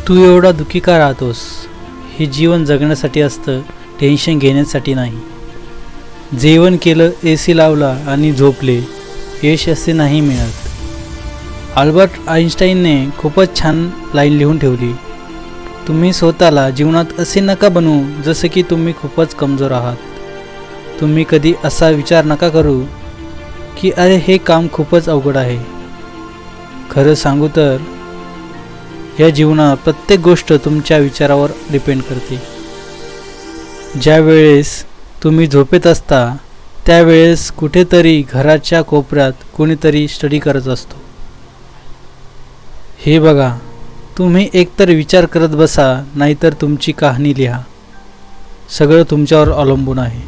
तू एवढा दुःखी का राहतोस? हे जीवन जगण्यासाठी असतं, टेन्शन घेण्यासाठी नाही. जेवण केलं, AC लावला आणि झोपले, यश असे नाही मिळत. अल्बर्ट आइन्स्टाईनने खूपच छान लाईन लिहून ठेवली. तुम्ही स्वतःला जीवनात असे नका बनवू जसं की तुम्ही खूपच कमजोर आहात. तुम्ही कधी असा विचार नका करू की अरे हे काम खूपच अवघड आहे. खरं सांगू तर या जीवनात प्रत्येक गोष्ट तुमच्या विचारावर डिपेंड करते. ज्या वेळेस तुम्ही झोपेत असता त्यावेळेस कुठेतरी घराच्या कोपऱ्यात कोणीतरी स्टडी करत असतो. हे बघा, तुम्ही एकतर विचार करत बसा नाहीतर तुमची कहाणी लिहा. सगळं तुमच्यावर अवलंबून आहे.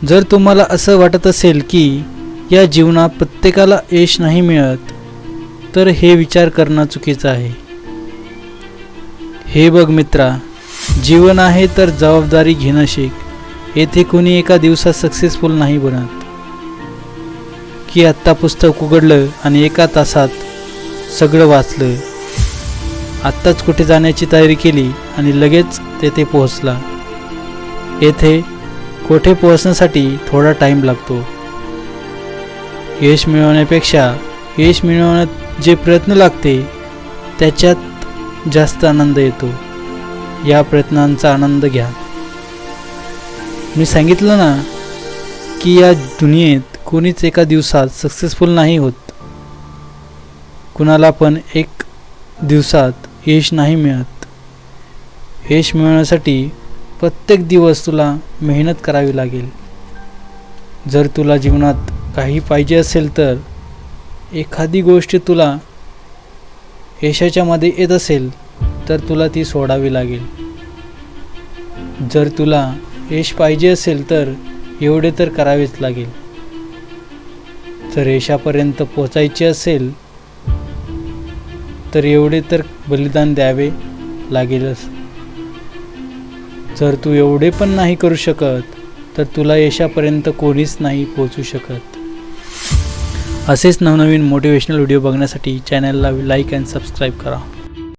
जर तुम्हाला असं वाटत असेल की या जीवनात प्रत्येकाला यश नाही मिळत तर हे विचार करणं चुकीचं आहे. हे बघ मित्रा, जीवन आहे तर जबाबदारी घेणं शिक. येथे कोणी एका दिवसात सक्सेसफुल नाही बनत की आत्ता पुस्तक उघडलं आणि एका तासात सगळं वाचलं, आत्ताच कुठे जाण्याची तयारी केली आणि लगेच तेथे पोहोचला. येथे कुठे पोहोचण्यासाठी थोडा टाईम लागतो. यश मिळवण्यापेक्षा यश मिळवण्यात जे प्रयत्न लागते त्याच्यात जास्त आनंद येतो. या प्रयत्नांचा आनंद घ्या. मी सांगितलं ना की या दुनियेत कोणीच एका दिवसात सक्सेसफुल नाही होत. कुणाला पण एक दिवसात यश नाही मिळत. यश मिळवण्यासाठी प्रत्येक दिवस तुला मेहनत करावी लागेल. जर तुला जीवनात काही पाहिजे असेल तर एखादी गोष्ट तुला यशाच्या मध्ये येत असेल तर तुला ती सोडावी लागेल. जर तुला यश पाहिजे असेल तर एवढे तर करावेच लागेल. जर यशापर्यंत पोचायचे असेल तर एवढे तर बलिदान द्यावे लागेलच. जर तू एवढे पण नाही करू शकत तर तुला यशापर्यंत कोणीच नाही पोहोचू शकत. असेच नवनवीन मोटिवेशनल व्हिडिओ बघण्यासाठी चॅनलला लाईक अँड सबस्क्राईब करा.